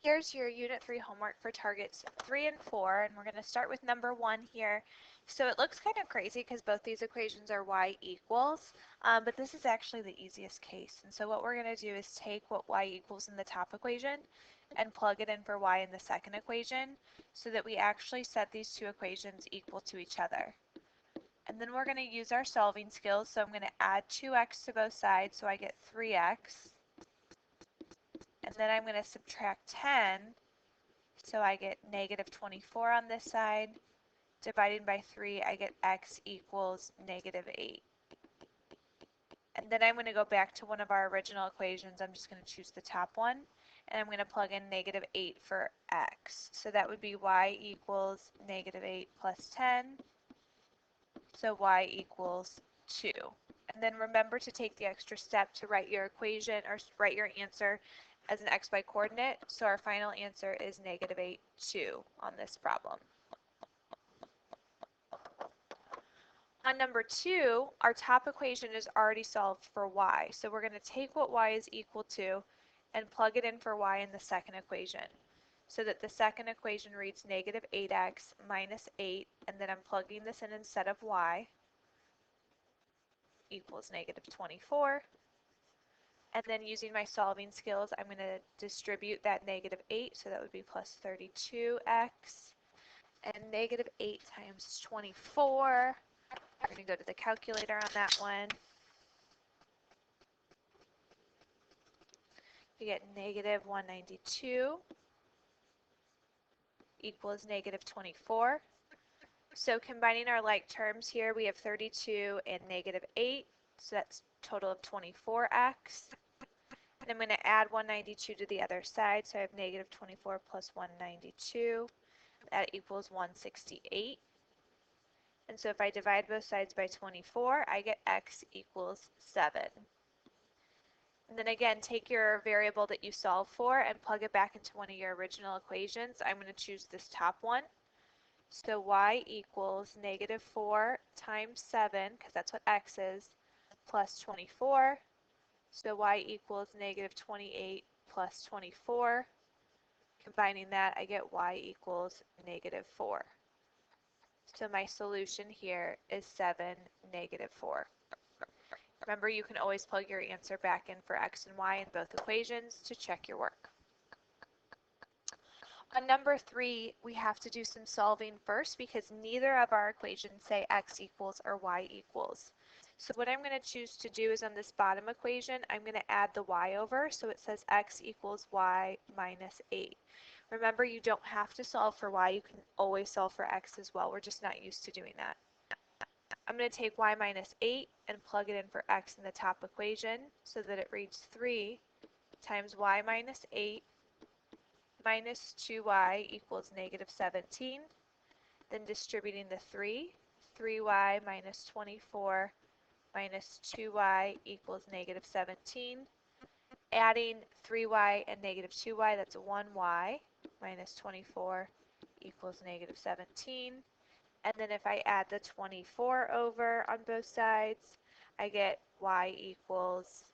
Here's your Unit 3 homework for targets 3 and 4, and we're going to start with number 1 here. So it looks kind of crazy because both these equations are y equals, but this is actually the easiest case. And so what we're going to do is take what y equals in the top equation and plug it in for y in the second equation so that we actually set these two equations equal to each other. And then we're going to use our solving skills, so I'm going to add 2x to both sides, so I get 3x. And then I'm going to subtract 10, so I get negative 24 on this side. Dividing by 3, I get x equals negative 8. And then I'm going to go back to one of our original equations. I'm just going to choose the top one, and I'm going to plug in negative 8 for x. So that would be y equals negative 8 plus 10, so y equals 2. And then remember to take the extra step to write your equation or write your answer as an xy coordinate. So our final answer is negative 8, 2 on this problem. On number 2, our top equation is already solved for y. So we're going to take what y is equal to and plug it in for y in the second equation. So that the second equation reads negative 8x minus 8, and then I'm plugging this in instead of y, equals negative 24. And then using my solving skills, I'm going to distribute that negative 8, so that would be plus 32x. And negative 8 times 24, we're going to go to the calculator on that one. We get negative 192 equals negative 24. So combining our like terms here, we have 32 and negative 8, so that's a total of 24x. And I'm going to add 192 to the other side, so I have negative 24 plus 192. That equals 168. And so if I divide both sides by 24, I get x equals 7. And then again, take your variable that you solve for and plug it back into one of your original equations. I'm going to choose this top one. So y equals negative 4 times 7, because that's what x is, plus 24. So y equals negative 28 plus 24. Combining that, I get y equals negative 4. So my solution here is 7, negative 4. Remember, you can always plug your answer back in for x and y in both equations to check your work. On number 3, we have to do some solving first because neither of our equations say x equals or y equals. So what I'm going to choose to do is on this bottom equation, I'm going to add the y over, so it says x equals y minus 8. Remember, you don't have to solve for y, you can always solve for x as well, we're just not used to doing that. I'm going to take y minus 8 and plug it in for x in the top equation so that it reads 3 times y minus 8 minus 2y equals negative 17. Then distributing the 3y minus 24 minus 2y equals negative 17. Adding 3y and negative 2y, that's 1y minus 24 equals negative 17. And then if I add the 24 over on both sides, I get y equals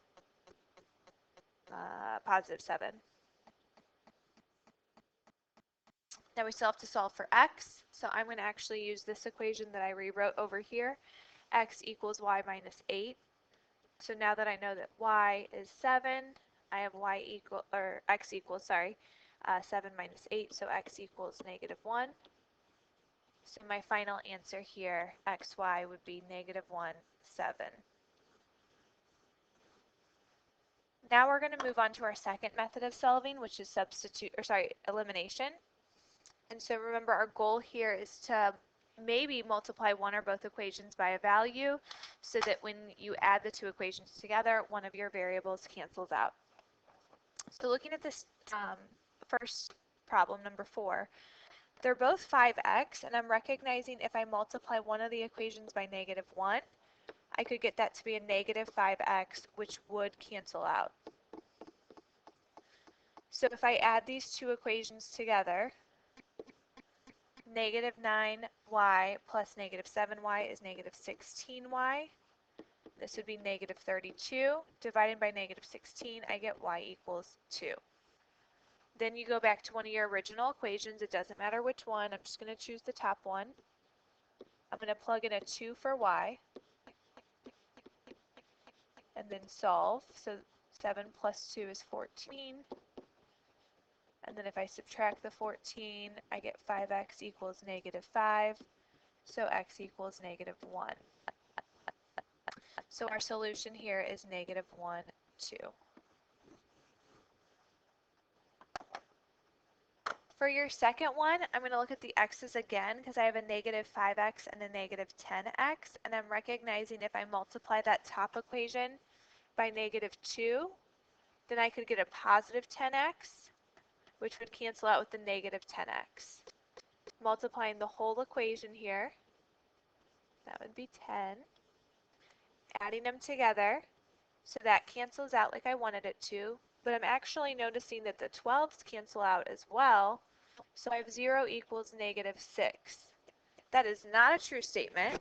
positive 7. Now we still have to solve for x, so I'm going to actually use this equation that I rewrote over here, x equals y minus 8. So now that I know that y is 7, I have x equals 7 minus 8, so x equals negative 1. So my final answer here, xy, would be negative 1, 7. Now we're going to move on to our second method of solving, which is elimination. And so remember, our goal here is to maybe multiply one or both equations by a value so that when you add the two equations together, one of your variables cancels out. So looking at this first problem, number 4, they're both 5x, and I'm recognizing if I multiply one of the equations by negative 1, I could get that to be a negative 5x, which would cancel out. So if I add these two equations together, negative 9y plus negative 7y is negative 16y. This would be negative 32. Divided by negative 16, I get y equals 2. Then you go back to one of your original equations. It doesn't matter which one. I'm just going to choose the top one. I'm going to plug in a 2 for y and then solve. So 7 plus 2 is 14. And then if I subtract the 14, I get 5x equals negative 5. So x equals negative 1. So our solution here is negative 1, 2. For your second one, I'm going to look at the x's again because I have a negative 5x and a negative 10x, and I'm recognizing if I multiply that top equation by negative 2, then I could get a positive 10x, which would cancel out with the negative 10x. Multiplying the whole equation here, that would be 10. Adding them together, so that cancels out like I wanted it to, but I'm actually noticing that the 12s cancel out as well, so I have 0 equals negative 6. That is not a true statement.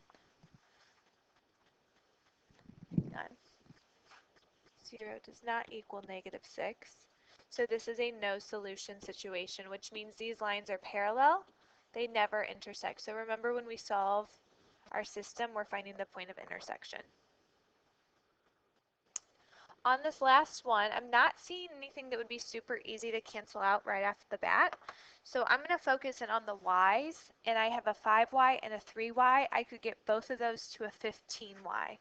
Hang on. 0 does not equal negative 6. So this is a no solution situation, which means these lines are parallel. They never intersect. So remember, when we solve our system, we're finding the point of intersection. On this last one, I'm not seeing anything that would be super easy to cancel out right off the bat. So I'm going to focus in on the y's, and I have a 5y and a 3y. I could get both of those to a 15y.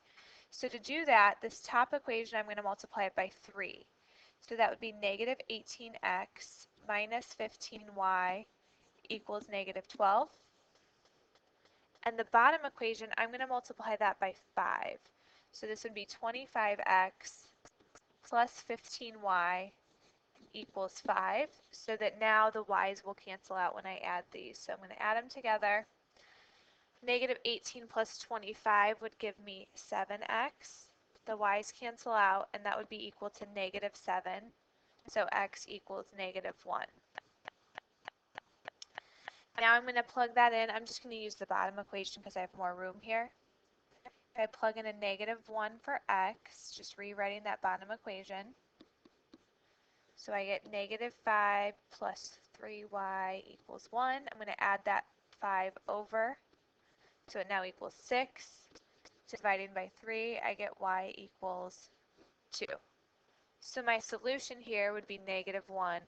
So to do that, this top equation, I'm going to multiply it by 3. So that would be negative 18x minus 15y equals negative 12. And the bottom equation, I'm going to multiply that by 5. So this would be 25x plus 15y equals 5, so that now the y's will cancel out when I add these. So I'm going to add them together. Negative 18 plus 25 would give me 7x. The y's cancel out, and that would be equal to negative 7. So x equals negative 1. Now I'm going to plug that in. I'm just going to use the bottom equation because I have more room here. If I plug in a negative 1 for x, just rewriting that bottom equation. So I get negative 5 plus 3y equals 1. I'm going to add that 5 over. So it now equals 6. Dividing by 3, I get y equals 2. So my solution here would be negative 1,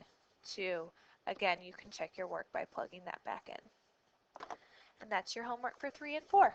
2. Again, you can check your work by plugging that back in. And that's your homework for 3 and 4.